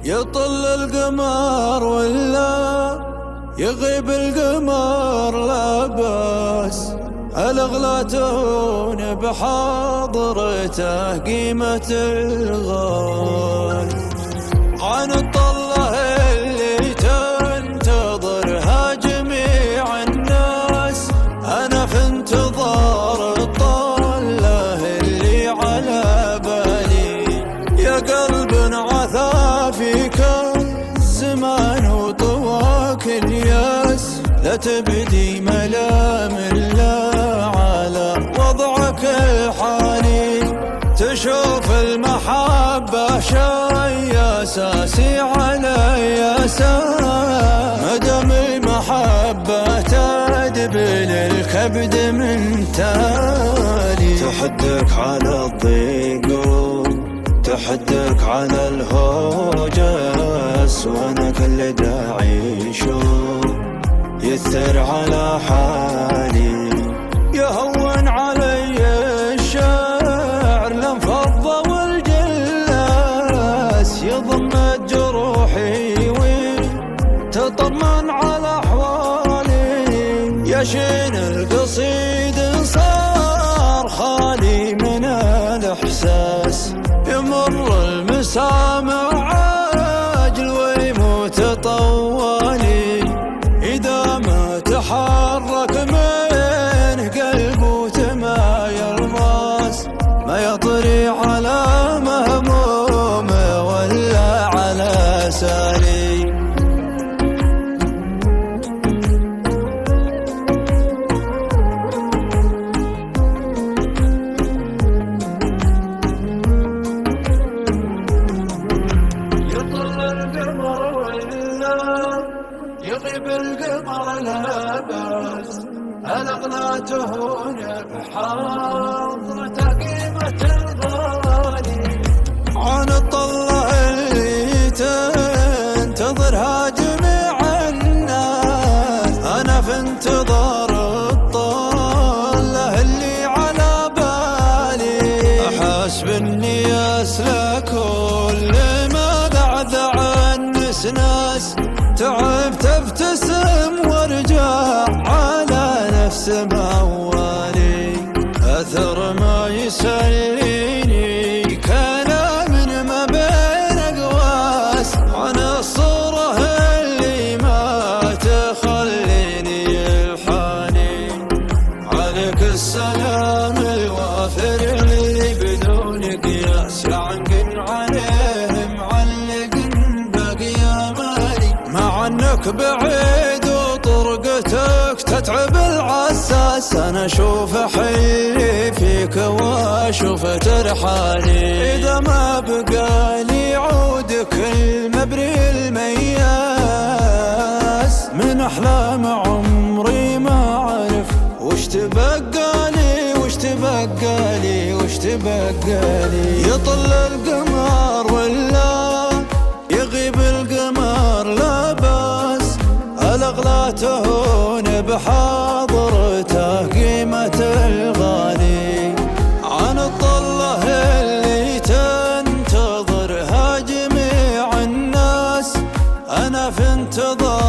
يطل القمر ولا يغيب القمر لا بأس، الأغلى تهون بحاضرته قيمة الغالي. عن الطلة اللي تنتظرها جميع الناس، أنا في انتظار الطلة اللي على بالي. يا قلب عثى فيك الزمان وطواك الياس، لا تبدي ملام إلا على وضعك الحالي. تشوف المحبة شيء أساسي على أساس، مدام المحبة تدبل الكبد من تالي. تحدك على الضيق تحدك على الهوجس، وانا كل داعي شوف يثر على حالي. يهون علي الشعر لانفض والجلاس، يضم جروحي وتطمن على احوالي. يشين القصيد صار خالي من الاحساس، يمر المسامع عاجل ويموت طوالي. إذا ما تحرك منه قلبه تمايل الراس، ما يطري على مهموم ولا على سالي. يغيب القمر لا بأس، الأغلى تهون بحاضرته قيمة الغالي. عن الطلة اللي تنتظرها جميع الناس، أنا في انتظار الطلة اللي على بالي. أحس بالني أسلك كل ما بعد عن ناس، تعبت ابتسم وارجع على نفس موالي. اثر ما يسليني كلام ما بين اقواس، عن الصورة اللي ما تخليني الحاني. عليك السلام الوافر اللي بدون قياس، عنقن عليه معلق باقي امالي. مع انك بعيد وطرقتك تتعب العساس، انا اشوف حيلي فيك واشوف ترحالي. اذا ما بقالي عودك المبري المياس، من احلام عمري ما اعرف وش تبقالي وش تبقالي وش تبقالي. يطل القمر ولا يغيب القمر لا بأس، الأغلى تهون بحاضرته قيمة الغالي. عن الطلة اللي تنتظرها جميع الناس، أنا في انتظار